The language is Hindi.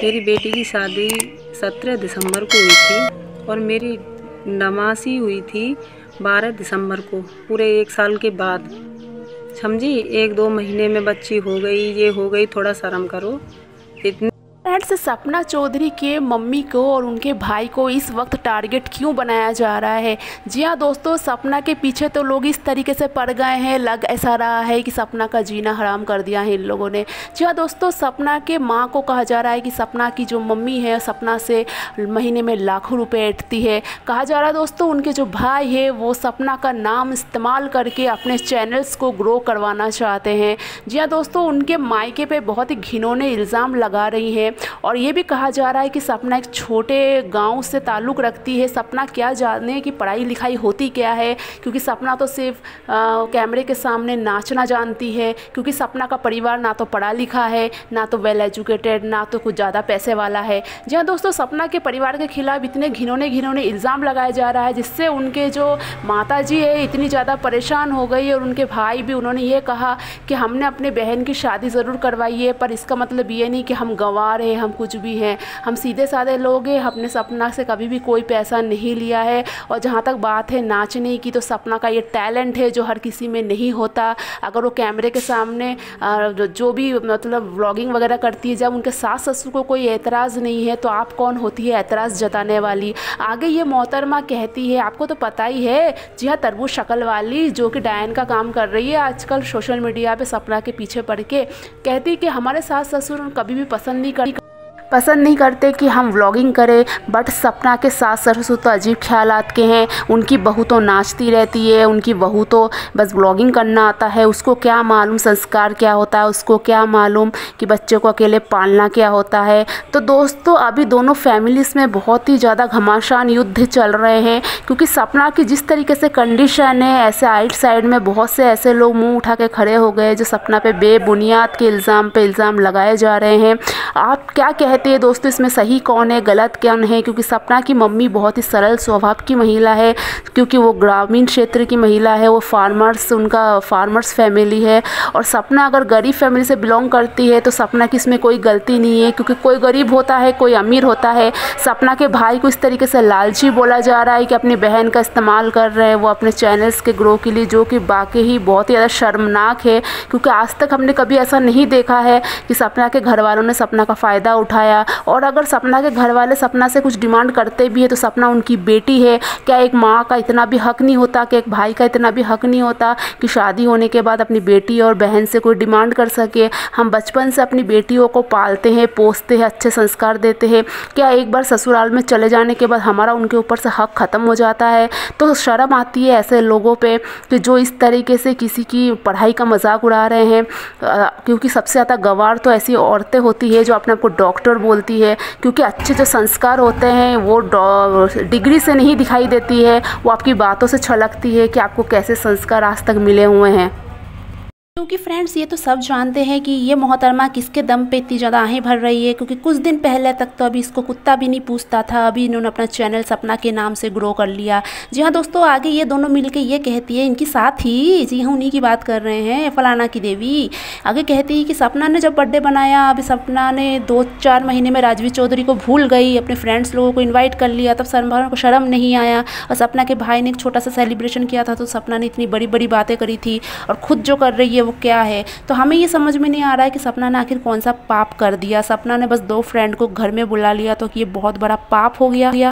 मेरी बेटी की शादी 17 दिसंबर को हुई थी और मेरी नमासी हुई थी 12 दिसंबर को, पूरे 1 साल के बाद। समझी, 1-2 महीने में बच्ची हो गई, ये हो गई, थोड़ा शर्म करो। इतनी फ्रेंड्स, सपना चौधरी के मम्मी को और उनके भाई को इस वक्त टारगेट क्यों बनाया जा रहा है? जी हाँ दोस्तों, सपना के पीछे तो लोग इस तरीके से पड़ गए हैं, लग ऐसा रहा है कि सपना का जीना हराम कर दिया है इन लोगों ने। जी हाँ दोस्तों, सपना के माँ को कहा जा रहा है कि सपना की जो मम्मी है सपना से महीने में लाखों रुपए ऐंठती है। कहा जा रहा है दोस्तों, उनके जो भाई है वो सपना का नाम इस्तेमाल करके अपने चैनल्स को ग्रो करवाना चाहते हैं। जी हाँ दोस्तों, उनके मायके पे बहुत ही घिनौने इल्ज़ाम लगा रही हैं और ये भी कहा जा रहा है कि सपना एक छोटे गांव से ताल्लुक़ रखती है। सपना क्या जाने कि पढ़ाई लिखाई होती क्या है, क्योंकि सपना तो सिर्फ कैमरे के सामने नाचना जानती है, क्योंकि सपना का परिवार ना तो पढ़ा लिखा है, ना तो वेल एजुकेटेड, ना तो कुछ ज़्यादा पैसे वाला है। जी हाँ दोस्तों, सपना के परिवार के खिलाफ इतने घिनौने इल्ज़ाम लगाया जा रहा है, जिससे उनके जो माता जी है इतनी ज़्यादा परेशान हो गई और उनके भाई भी। उन्होंने ये कहा कि हमने अपने बहन की शादी ज़रूर करवाई है, पर इसका मतलब ये नहीं कि हम गंवार हैं, हम कुछ भी हैं। हम सीधे साधे लोग हैं, हमने सपना से कभी भी कोई पैसा नहीं लिया है। और जहाँ तक बात है नाचने की, तो सपना का ये टैलेंट है जो हर किसी में नहीं होता। अगर वो कैमरे के सामने जो भी मतलब व्लॉगिंग वगैरह करती है, जब उनके सास ससुर को कोई एतराज़ नहीं है, तो आप कौन होती है एतराज़ जताने वाली? आगे ये मोहतरमा कहती है, आपको तो पता ही है, जी हाँ, तरबूज शक्ल वाली जो कि डायन का काम कर रही है आजकल सोशल मीडिया पे सपना के पीछे पड़ के, कहती कि हमारे सास ससुर कभी भी पसंद नहीं करते कि हम व्लॉगिंग करें, बट सपना के सास ससुर तो अजीब ख्यालात के हैं। उनकी बहू तो नाचती रहती है, उनकी बहू तो बस व्लॉगिंग करना आता है, उसको क्या मालूम संस्कार क्या होता है, उसको क्या मालूम कि बच्चे को अकेले पालना क्या होता है। तो दोस्तों, अभी दोनों फैमिलीज़ में बहुत ही ज़्यादा घमासान युद्ध चल रहे हैं, क्योंकि सपना की जिस तरीके से कंडीशन है, ऐसे आइट साइड में बहुत से ऐसे लोग मुँह उठा के खड़े हो गए जो सपना पे बेबुनियाद के इल्ज़ाम लगाए जा रहे हैं। आप क्या कहते हैं दोस्तों, इसमें सही कौन है, गलत कौन है? क्योंकि सपना की मम्मी बहुत ही सरल स्वभाव की महिला है, क्योंकि वो ग्रामीण क्षेत्र की महिला है, वो उनका फार्मर्स फैमिली है। और सपना अगर गरीब फैमिली से बिलोंग करती है तो सपना की इसमें कोई गलती नहीं है, क्योंकि कोई गरीब होता है, कोई अमीर होता है। सपना के भाई को इस तरीके से लालची बोला जा रहा है कि अपनी बहन का इस्तेमाल कर रहे हैं वो अपने चैनल्स के ग्रो के लिए, जो कि बाकी ही बहुत ही ज़्यादा शर्मनाक है, क्योंकि आज तक हमने कभी ऐसा नहीं देखा है कि सपना के घर वालों ने सपना का फ़ायदा उठाया। और अगर सपना के घर वाले सपना से कुछ डिमांड करते भी है तो सपना उनकी बेटी है। क्या एक माँ का इतना भी हक नहीं होता, कि एक भाई का इतना भी हक नहीं होता कि शादी होने के बाद अपनी बेटी और बहन से कोई डिमांड कर सके? हम बचपन से अपनी बेटियों को पालते हैं, पोसते हैं, अच्छे संस्कार देते हैं। क्या एक बार ससुराल में चले जाने के बाद हमारा उनके ऊपर से हक ख़त्म हो जाता है? तो शर्म आती है ऐसे लोगों पर कि जो इस तरीके से किसी की पढ़ाई का मजाक उड़ा रहे हैं। क्योंकि सबसे ज़्यादा गंवार तो ऐसी औरतें होती है जो अपने आप को डॉक्टर बोलती है, क्योंकि अच्छे जो संस्कार होते हैं वो डिग्री से नहीं दिखाई देती है, वो आपकी बातों से छलकती है कि आपको कैसे संस्कार आज तक मिले हुए हैं। क्योंकि फ्रेंड्स, ये तो सब जानते हैं कि ये मोहतरमा किसके दम पे इतनी ज़्यादा आहें भर रही है, क्योंकि कुछ दिन पहले तक तो अभी इसको कुत्ता भी नहीं पूछता था, अभी इन्होंने अपना चैनल सपना के नाम से ग्रो कर लिया। जी हाँ दोस्तों, आगे ये दोनों मिलके ये कहती है, इनकी साथ ही, जी हाँ उन्हीं की बात कर रहे हैं, फलाना की देवी। आगे कहती है कि सपना ने जब बर्थडे बनाया, अभी सपना ने 2-4 महीने में राजवीर चौधरी को भूल गई, अपने फ्रेंड्स लोगों को इन्वाइट कर लिया, तब सपना को शर्म नहीं आया। और सपना के भाई ने एक छोटा सा सेलिब्रेशन किया था, तो सपना ने इतनी बड़ी बड़ी बातें करी थी, और खुद जो कर रही है वो क्या है? तो हमें ये समझ में नहीं आ रहा है कि सपना ने आखिर कौन सा पाप कर दिया। सपना ने बस 2 फ्रेंड को घर में बुला लिया तो कि ये बहुत बड़ा पाप हो गया।